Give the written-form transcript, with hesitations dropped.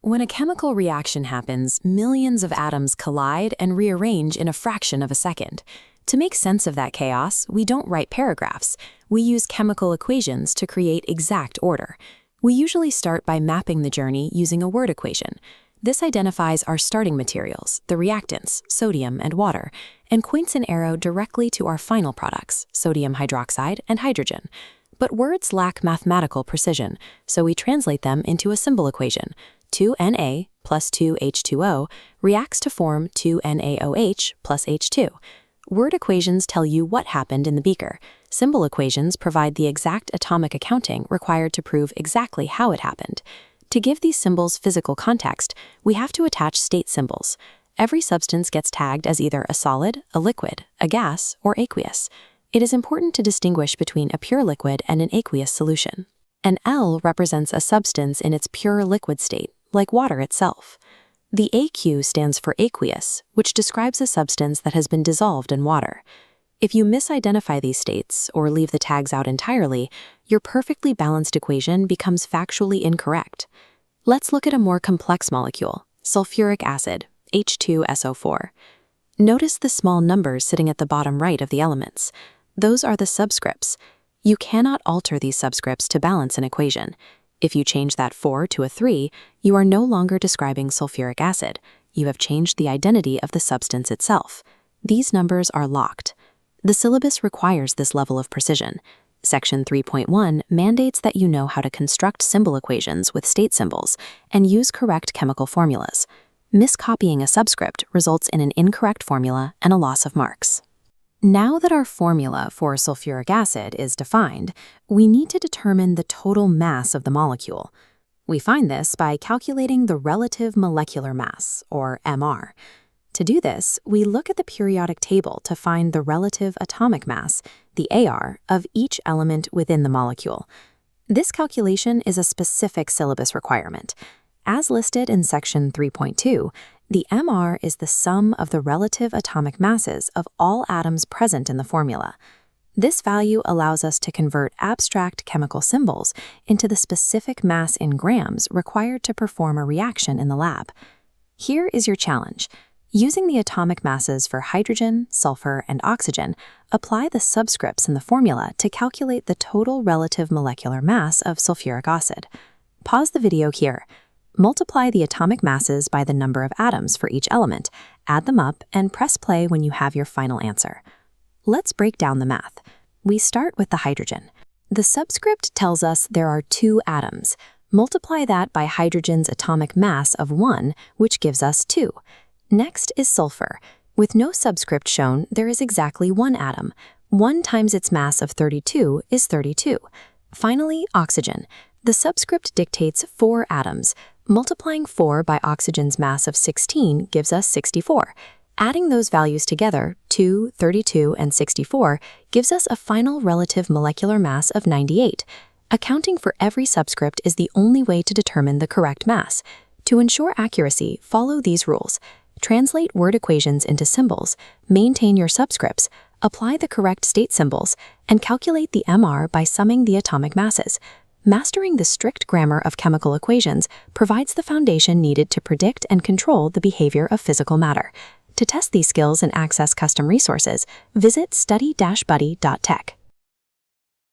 When a chemical reaction happens, millions of atoms collide and rearrange in a fraction of a second. To make sense of that chaos, we don't write paragraphs. We use chemical equations to create exact order. We usually start by mapping the journey using a word equation. This identifies our starting materials, the reactants, sodium and water, and points an arrow directly to our final products, sodium hydroxide and hydrogen. But words lack mathematical precision, so we translate them into a symbol equation. 2Na plus 2H2O reacts to form 2NaOH plus H2. Word equations tell you what happened in the beaker. Symbol equations provide the exact atomic accounting required to prove exactly how it happened. To give these symbols physical context, we have to attach state symbols. Every substance gets tagged as either a solid, a liquid, a gas, or aqueous. It is important to distinguish between a pure liquid and an aqueous solution. An L represents a substance in its pure liquid state, like water itself. The AQ stands for aqueous, which describes a substance that has been dissolved in water. If you misidentify these states or leave the tags out entirely, your perfectly balanced equation becomes factually incorrect. Let's look at a more complex molecule, sulfuric acid, H2SO4. Notice the small numbers sitting at the bottom right of the elements. Those are the subscripts. You cannot alter these subscripts to balance an equation. If you change that 4 to a 3, you are no longer describing sulfuric acid. You have changed the identity of the substance itself. These numbers are locked. The syllabus requires this level of precision. Section 3.1 mandates that you know how to construct symbol equations with state symbols and use correct chemical formulas. Miscopying a subscript results in an incorrect formula and a loss of marks. Now that our formula for sulfuric acid is defined, we need to determine the total mass of the molecule. We find this by calculating the relative molecular mass, or MR. To do this, we look at the periodic table to find the relative atomic mass, the AR, of each element within the molecule. This calculation is a specific syllabus requirement. As listed in Section 3.2, the MR is the sum of the relative atomic masses of all atoms present in the formula. This value allows us to convert abstract chemical symbols into the specific mass in grams required to perform a reaction in the lab. Here is your challenge. Using the atomic masses for hydrogen, sulfur, and oxygen, apply the subscripts in the formula to calculate the total relative molecular mass of sulfuric acid. Pause the video here. Multiply the atomic masses by the number of atoms for each element, add them up, and press play when you have your final answer. Let's break down the math. We start with the hydrogen. The subscript tells us there are 2 atoms. Multiply that by hydrogen's atomic mass of 1, which gives us 2. Next is sulfur. With no subscript shown, there is exactly 1 atom. 1 times its mass of 32 is 32. Finally, oxygen. The subscript dictates 4 atoms. Multiplying 4 by oxygen's mass of 16 gives us 64. Adding those values together, 2, 32, and 64, gives us a final relative molecular mass of 98. Accounting for every subscript is the only way to determine the correct mass. To ensure accuracy, follow these rules. Translate word equations into symbols, maintain your subscripts, apply the correct state symbols, and calculate the MR by summing the atomic masses. Mastering the strict grammar of chemical equations provides the foundation needed to predict and control the behavior of physical matter. To test these skills and access custom resources, visit study-buddy.tech.